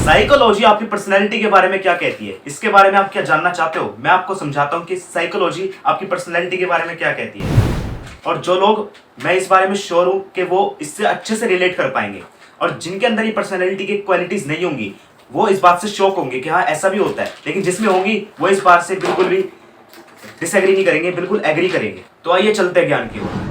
Psychology आपकी personality के बारे में क्या कहती है, इसके बारे में आप क्या जानना चाहते हो? मैं आपको समझाता हूँ कि साइकोलॉजी आपकी पर्सनैलिटी के बारे में क्या कहती है। और जो लोग, मैं इस बारे में श्योर हूँ कि वो इससे अच्छे से रिलेट कर पाएंगे, और जिनके अंदर ये पर्सनैलिटी की क्वालिटीज नहीं होंगी वो इस बात से शॉक होंगे कि हाँ ऐसा भी होता है, लेकिन जिसमें होंगी वो इस बात से बिल्कुल भी डिसएग्री नहीं करेंगे, बिल्कुल एग्री करेंगे। तो आइए चलते हैं ज्ञान की ओर।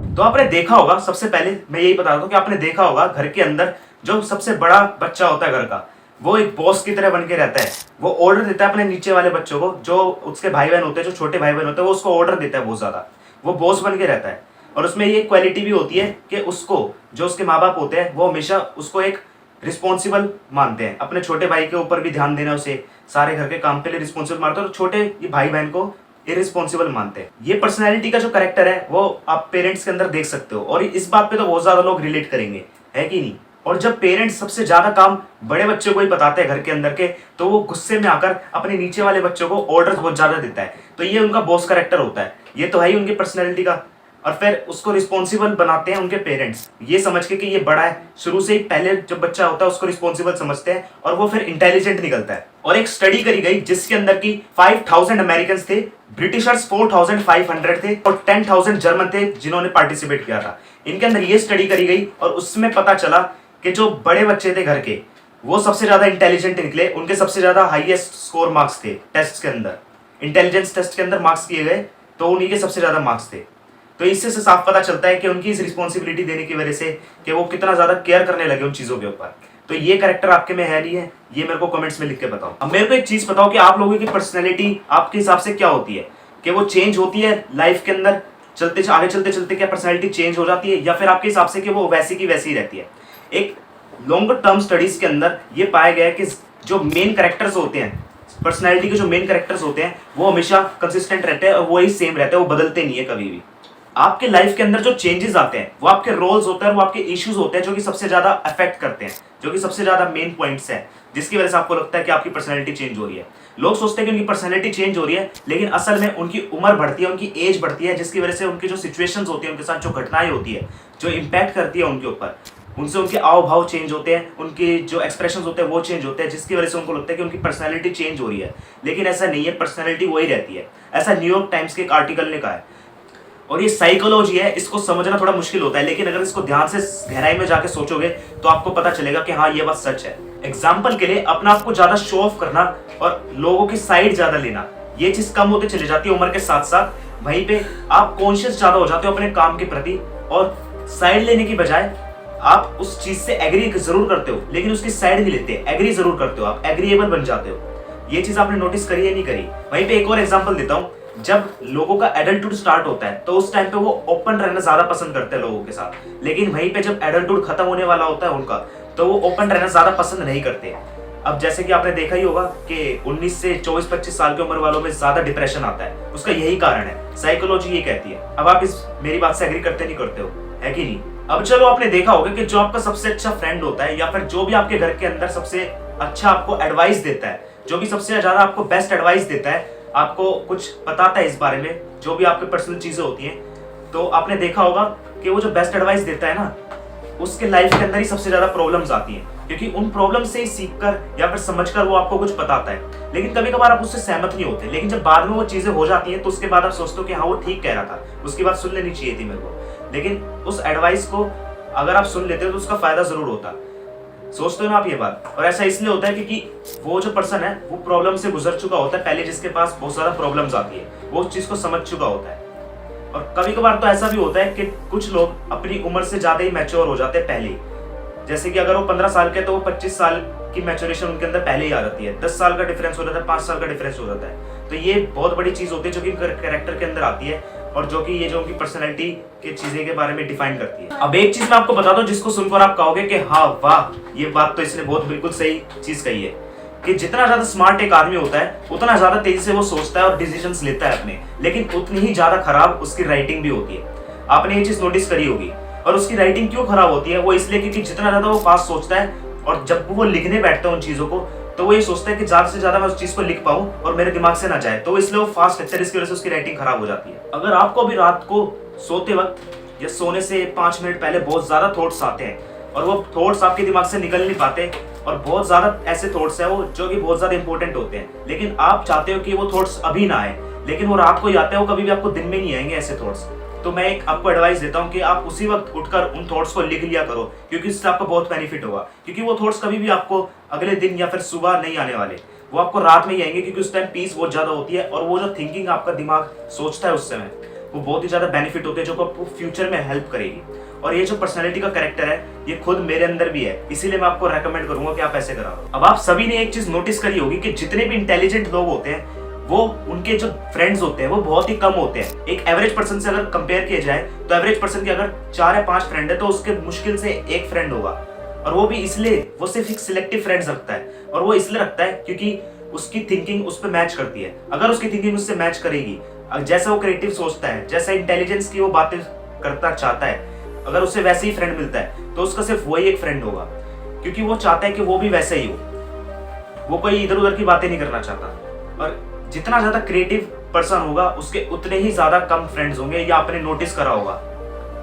तो आपने देखा होगा, सबसे पहले मैं यही बता दूं कि आपने देखा होगा घर के अंदर जो सबसे बड़ा बच्चा होता है घर का, वो एक बॉस की तरह बन के रहता है। वो ऑर्डर देता है अपने नीचे वाले बच्चों को, जो उसके भाई बहन होते हैं, जो छोटे भाई बहन होते हैं, वो उसको ऑर्डर देता है बहुत ज्यादा। वो बॉस बन के रहता है। और उसमें ये क्वालिटी भी होती है कि उसको, जो उसके माँ बाप होते हैं, वो हमेशा उसको एक रिस्पॉन्सिबल मानते हैं। अपने छोटे भाई के ऊपर भी ध्यान देना, उसे सारे घर के काम के लिए रिस्पॉन्सिबल मानते हैं, और छोटे ये भाई बहन को इरिस्पॉन्सिबल मानते हैं। ये पर्सनैलिटी का जो कैरेक्टर है वो आप पेरेंट्स के अंदर देख सकते हो, और इस बात पे तो बहुत ज्यादा लोग रिलेट करेंगे, है कि नहीं? और जब पेरेंट्स सबसे ज्यादा काम बड़े बच्चों को ही बताते हैं घर के अंदर के, तो वो गुस्से में आकर अपने नीचे वाले बच्चों को ऑर्डर्स बहुत ज्यादा देता है। तो ये उनका बॉस कैरेक्टर होता है, ये तो है ही उनकी पर्सनैलिटी का। और फिर उसको रिस्पॉन्सिबल बनाते हैं उनके पेरेंट्स, ये समझ के कि ये बड़ा है। शुरू से ही पहले जब बच्चा होता है उसको रिस्पॉन्सिबल समझते हैं, और वो फिर इंटेलिजेंट निकलता है। और एक स्टडी करी गई जिसके अंदर की 5000 अमेरिकन थे, ब्रिटिशर्स 4500 थे, और 10,000 जर्मन थे जिन्होंने पार्टिसिपेट किया था। इनके अंदर ये स्टडी करी गई, और उसमें पता चला कि जो बड़े बच्चे थे घर के, वो सबसे ज्यादा इंटेलिजेंट निकले। उनके सबसे ज्यादा हाईएस्ट स्कोर मार्क्स थे टेस्ट के अंदर, इंटेलिजेंस टेस्ट के अंदर मार्क्स किए गए, तो उन्हीं के सबसे ज्यादा मार्क्स थे। तो इससे से साफ पता चलता है कि उनकी इस रिस्पॉन्सिबिलिटी देने की वजह से कि वो कितना ज्यादा केयर करने लगे उन चीजों के ऊपर। तो ये कैरेक्टर आपके में है नहीं है, ये मेरे को कमेंट्स में लिख के बताओ। अब मेरे को एक चीज बताओ कि आप लोगों की पर्सनैलिटी आपके हिसाब से क्या होती है? कि वो चेंज होती है लाइफ के अंदर आगे चलते चलते, क्या पर्सनैलिटी चेंज हो जाती है, या फिर आपके हिसाब से कि वो वैसी की वैसी ही रहती है? एक लॉन्ग टर्म स्टडीज के अंदर ये पाया गया है कि जो मेन कैरेक्टर्स होते हैं, पर्सनैलिटी के जो मेन कैरेक्टर्स होते हैं, वो हमेशा कंसिस्टेंट रहते हैं, और वही सेम रहते हैं, वो बदलते नहीं है कभी भी। आपके लाइफ के अंदर जो चेंजेस आते हैं वो आपके रोल्स होते हैं, वो आपके इश्यूज होते हैं, जो कि सबसे ज्यादा अफेक्ट करते हैं, जो कि सबसे ज्यादा मेन पॉइंट्स हैं, जिसकी वजह से आपको लगता है कि आपकी पर्सनैलिटी चेंज हो रही है। लोग सोचते हैं कि उनकी पर्सनैलिटी चेंज हो रही है, लेकिन असल में उनकी उम्र बढ़ती है, उनकी एज बढ़ती है, जिसकी वजह से उनकी जो सिचुएशंस होती है, उनके साथ जो घटनाएं होती है, जो इम्पैक्ट करती है उनके ऊपर, उनसे उनके आव भाव चेंज होते हैं, उनके जो एक्सप्रेशन होते हैं वो चेंज होते हैं, जिसकी वजह से उनको लगता है कि उनकी पर्सनैलिटी चेंज हो रही है। लेकिन ऐसा नहीं है, पर्सनैलिटी वही रहती है। ऐसा न्यूयॉर्क टाइम्स के एक आर्टिकल ने कहा है। और ये साइकोलॉजी है, इसको समझना थोड़ा मुश्किल होता है, लेकिन अगर इसको ध्यान से गहराई में जाके सोचोगे तो आपको पता चलेगा कि हाँ ये बात सच है। एग्जाम्पल के लिए, अपना आपको ज्यादा शो ऑफ करना और लोगों की साइड ज्यादा लेना, ये चीज कम होते चली जाती है उम्र के साथ साथ। वहीं पे आप कॉन्शियस ज्यादा हो जाते हो अपने काम के प्रति, और साइड लेने की बजाय आप उस चीज से एग्री जरूर करते हो, लेकिन उसकी साइड नहीं लेते, एग्री जरूर करते हो, आप एग्रीएबल बन जाते हो। ये चीज आपने नोटिस करी है नहीं करी? वहीं पे एक और एग्जांपल देता हूं। जब लोगों का एडल्टहुड स्टार्ट होता है तो उस टाइम पे वो ओपन रहना ज्यादा पसंद करते हैं लोगों के साथ, लेकिन वहीं पे जब एडल्टहुड खत्म होने वाला होता है उनका, तो वो ओपन रहना ज्यादा पसंद नहीं करते। अब जैसे कि आपने देखा ही होगा कि 19 से 24-25 साल की उम्र वालों में ज्यादा डिप्रेशन आता है, उसका यही कारण है। साइकोलॉजी ये कहती है। अब आप इस मेरी बात से एग्री करते नहीं करते हो, है कि नहीं? अब चलो, आपने देखा होगा कि जो आपका सबसे अच्छा फ्रेंड होता है, या फिर जो भी आपके घर के अंदर सबसे अच्छा आपको एडवाइस देता है, जो भी सबसे ज्यादा आपको बेस्ट एडवाइस देता है, आपको कुछ बताता है इस बारे में, जो भी आपके पर्सनल चीजें होती हैं, तो आपने देखा होगा कि वो जो बेस्ट एडवाइस देता है ना, उसके लाइफ के अंदर ही सबसे ज्यादा प्रॉब्लम्स आती हैं, क्योंकि उन प्रॉब्लम से ही सीखकर या फिर समझकर वो आपको कुछ बताता है। लेकिन कभी कभार आप उससे सहमत नहीं होते, लेकिन जब बाद में वो चीजें हो जाती हैं तो उसके बाद आप सोचते हो कि हाँ वो ठीक कह रहा था, उसकी बात सुन लेनी चाहिए थी मेरे को। लेकिन उस एडवाइस को अगर आप सुन लेते हो तो उसका फायदा जरूर होता। सोचते हो ना आप ये बात? और ऐसा इसलिए होता है क्योंकि वो जो पर्सन है वो प्रॉब्लम से गुजर चुका होता है पहले, जिसके पास बहुत सारा प्रॉब्लम्स आती है, वो उस चीज को समझ चुका होता है। और कभी कभार तो ऐसा भी होता है कि कुछ लोग अपनी उम्र से ज्यादा ही मैच्योर हो जाते हैं पहले ही। जैसे कि अगर वो 15 साल के, तो वो 25 साल की मैच्योरेशन उनके अंदर पहले ही आ जाती है। 10 साल का डिफरेंस हो जाता है, 5 साल का डिफरेंस हो जाता है। तो ये बहुत बड़ी चीज होती है जो कि कैरेक्टर के अंदर आती है, और जो कि ये जो उनकी पर्सनैलिटी की चीजें के बारे में डिफाइन करती है। अब एक चीज मैं आपको बता दूं जिसको सुनकर आप कहोगे कि हाँ वाह, ये बात तो इसने बहुत बिल्कुल सही चीज कही है, कि जितना ज्यादा स्मार्ट एक आदमी होता है उतना ज्यादा तेजी से वो सोचता है और डिसीजंस लेता है अपने, लेकिन उतनी ही ज्यादा खराब उसकी राइटिंग भी होती है। आपने ये चीज नोटिस करी होगी। और उसकी राइटिंग क्यों खराब होती है? वो इसलिए क्योंकि जितना ज्यादा वो फास्ट सोचता है, और जब वो लिखने बैठता है उन चीजों को, तो वो ये सोचता है कि ज्यादा से ज्यादा मैं उस चीज को लिख पाऊं और मेरे दिमाग से ना जाए, तो इसलिए वो फास्ट लिखता है, इसकी वजह से उसकी राइटिंग खराब हो जाती है। अगर आपको भी रात को सोते वक्त या सोने से 5 मिनट पहले बहुत ज्यादा थॉट्स आते हैं और वो थॉट्स आपके दिमाग से निकल नहीं पाते, और बहुत ज्यादा ऐसे थॉट्स हैं वो जो कि बहुत ज्यादा इंपॉर्टेंट होते हैं, लेकिन आप चाहते हो कि वो थॉट्स अभी ना आए, लेकिन वो रात को ही आते हैं, वो कभी भी आपको दिन में नहीं आएंगे ऐसे थॉट्स। तो मैं एक आपको एडवाइस देता हूँ कि आप उसी वक्त उठकर उन थॉट्स को लिख लिया करो, क्योंकि इससे आपको बहुत बेनिफिट होगा। क्योंकि वो थॉट्स कभी भी आपको अगले दिन या फिर सुबह नहीं आने वाले, वो आपको रात में ही आएंगे, क्योंकि उस टाइम पीस बहुत ज्यादा होती है, और वो जो थिंकिंग आपका दिमाग सोचता है उस समय, वो बहुत ही ज्यादा बेनिफिट होते हैं, जो आपको फ्यूचर में हेल्प करेगी। और ये जो पर्सनैलिटी का कैरेक्टर है, ये खुद मेरे अंदर भी है, इसीलिए मैं आपको रेकमेंड करूंगा कि आप ऐसे कराओ। अब आप सभी ने एक चीज नोटिस करी होगी कि जितने भी इंटेलिजेंट लोग होते हैं, वो उनके जो फ्रेंड्स होते हैं वो बहुत ही कम होते हैं। एक एवरेज पर्सन से अगर कंपेयर किया जाए, तो एवरेज पर्सन के अगर 4 या 5 फ्रेंड है, तो उसके मुश्किल से एक फ्रेंड होगा। और वो भी इसलिए, वो सिर्फ एक सिलेक्टिव फ्रेंड्स रखता है, और वो इसलिए रखता है क्योंकि उसकी थिंकिंग उस पर मैच करती है। अगर उसकी थिंकिंग उससे मैच करेगी, जैसा वो क्रिएटिव सोचता है, जैसा इंटेलिजेंस की वो बातें करता चाहता है, अगर उससे वैसे ही फ्रेंड मिलता है, तो उसका सिर्फ वही एक फ्रेंड होगा, क्योंकि वो चाहता है कि वो भी वैसे ही हो, वो कोई इधर उधर की बातें नहीं करना चाहता। और जितना ज्यादा क्रिएटिव पर्सन होगा, उसके उतने ही ज्यादा कम फ्रेंड्स होंगे, या आपने नोटिस करा होगा।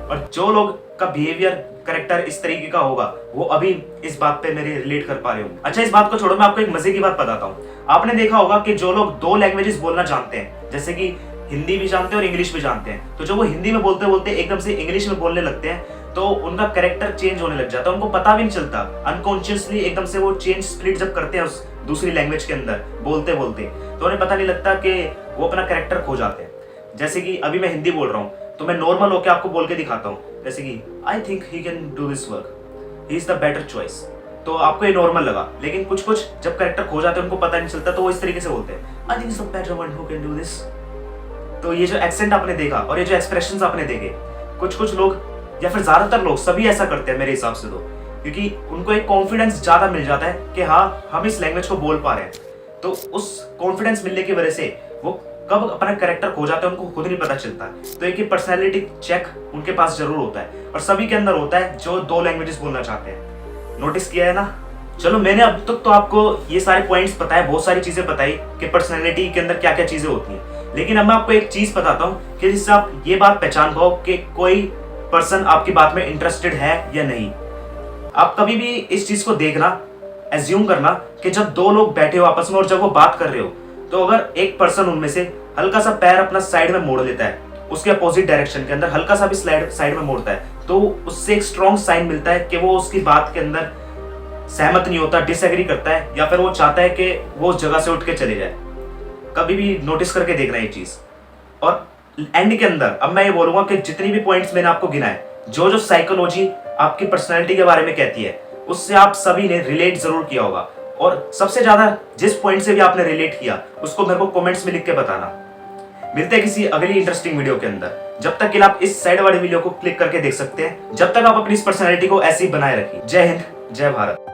और जो लोग का बिहेवियर कैरेक्टर इस तरीके का होगा, वो अभी इस बात पे मेरे रिलेट कर पा रहे होंगे। अच्छा, इस बात को छोड़ो, मैं आपको एक मजे की बात बताता हूँ। आपने देखा होगा कि जो लोग 2 लैंग्वेजेस बोलना जानते हैं, जैसे कि हिंदी भी जानते हैं और इंग्लिश भी जानते हैं, तो जो वो हिंदी में बोलते बोलते एकदम से इंग्लिश में बोलने लगते हैं, तो उनका कैरेक्टर चेंज होने लग जाता है, उनको पता भी नहीं चलता। अनकॉन्शियसली एकदम से वो चेंज स्प्लिट जब करते हैं उस दूसरी लैंग्वेज के अंदर बोलते बोलते, तो उन्हें पता नहीं लगता कि वो अपना कैरेक्टर खो जाते हैं। जैसे कि अभी मैं हिंदी बोल रहा हूँ, तो मैं नॉर्मल होकर आपको बोल के दिखाता हूँ, जैसे कि I think he can do this work, he is the better choice, तो आपको ये नॉर्मल लगा। लेकिन कुछ कुछ जब कैरेक्टर खो जाते हैं, उनको पता नहीं चलता, तो वो इस तरीके से बोलते हैं, I think is the better one who can do this. तो ये जो एक्सेंट आपने देखा और ये जो एक्सप्रेशंस आपने देखे, कुछ कुछ लोग या फिर ज्यादातर लोग सभी ऐसा करते हैं मेरे हिसाब से, तो क्योंकि उनको एक कॉन्फिडेंस ज्यादा मिल जाता है कि हाँ, हम इस लैंग्वेज को बोल पा रहे हैं। तो उस कॉन्फिडेंस मिलने की वजह से वो कब अपना कैरेक्टर खो जाता है, उनको खुद नहीं पता चलता। तो एक पर्सनैलिटी चेक उनके पास जरूर होता है, और सभी के अंदर होता है जो 2 लैंग्वेजेस बोलना चाहते हैं। नोटिस किया है ना? चलो, मैंने अब तक तो आपको ये सारे पॉइंट्स बताए, बहुत सारी चीजें बताई कि पर्सनैलिटी के अंदर क्या क्या चीजें होती हैं। लेकिन अब मैं आपको एक चीज बताता हूँ कि जिससे आप ये बात पहचान पाओ कि कोई पर्सन आपकी बात में इंटरेस्टेड है या नहीं। आप कभी भी इस चीज को देखना, एज्यूम करना कि जब 2 लोग बैठे हो आपस में और जब वो बात कर रहे हो, तो अगर एक पर्सन उनमें से हल्का सा पैर अपना साइड में मोड़ लेता है, उसके अपोजिट डायरेक्शन के अंदर हल्का सा भी साइड में मोड़ता है, तो उससे एक स्ट्रॉन्ग साइन मिलता है कि वो उसकी बात के अंदर सहमत नहीं होता, डिसएग्री करता है, या फिर वो चाहता है कि वो उस जगह से उठ के चले जाए। कभी भी नोटिस करके देखना ये चीज। और एंड के अंदर अब मैं ये बोलूंगा कि जितनी भी पॉइंट्स मैंने आपको गिनाए, जो जो साइकोलॉजी आपकी पर्सनैलिटी के बारे में कहती है, उससे आप सभी ने रिलेट जरूर किया होगा। और सबसे ज्यादा जिस पॉइंट से भी आपने रिलेट किया, उसको मेरे को कमेंट्स में लिख के बताना। मिलते हैं किसी अगली इंटरेस्टिंग वीडियो के अंदर। जब तक के लिए आप इस साइड वाले वीडियो को क्लिक करके देख सकते हैं। जब तक आप अपनी इस पर्सनैलिटी को ऐसी बनाए रखिए। जय हिंद, जय भारत।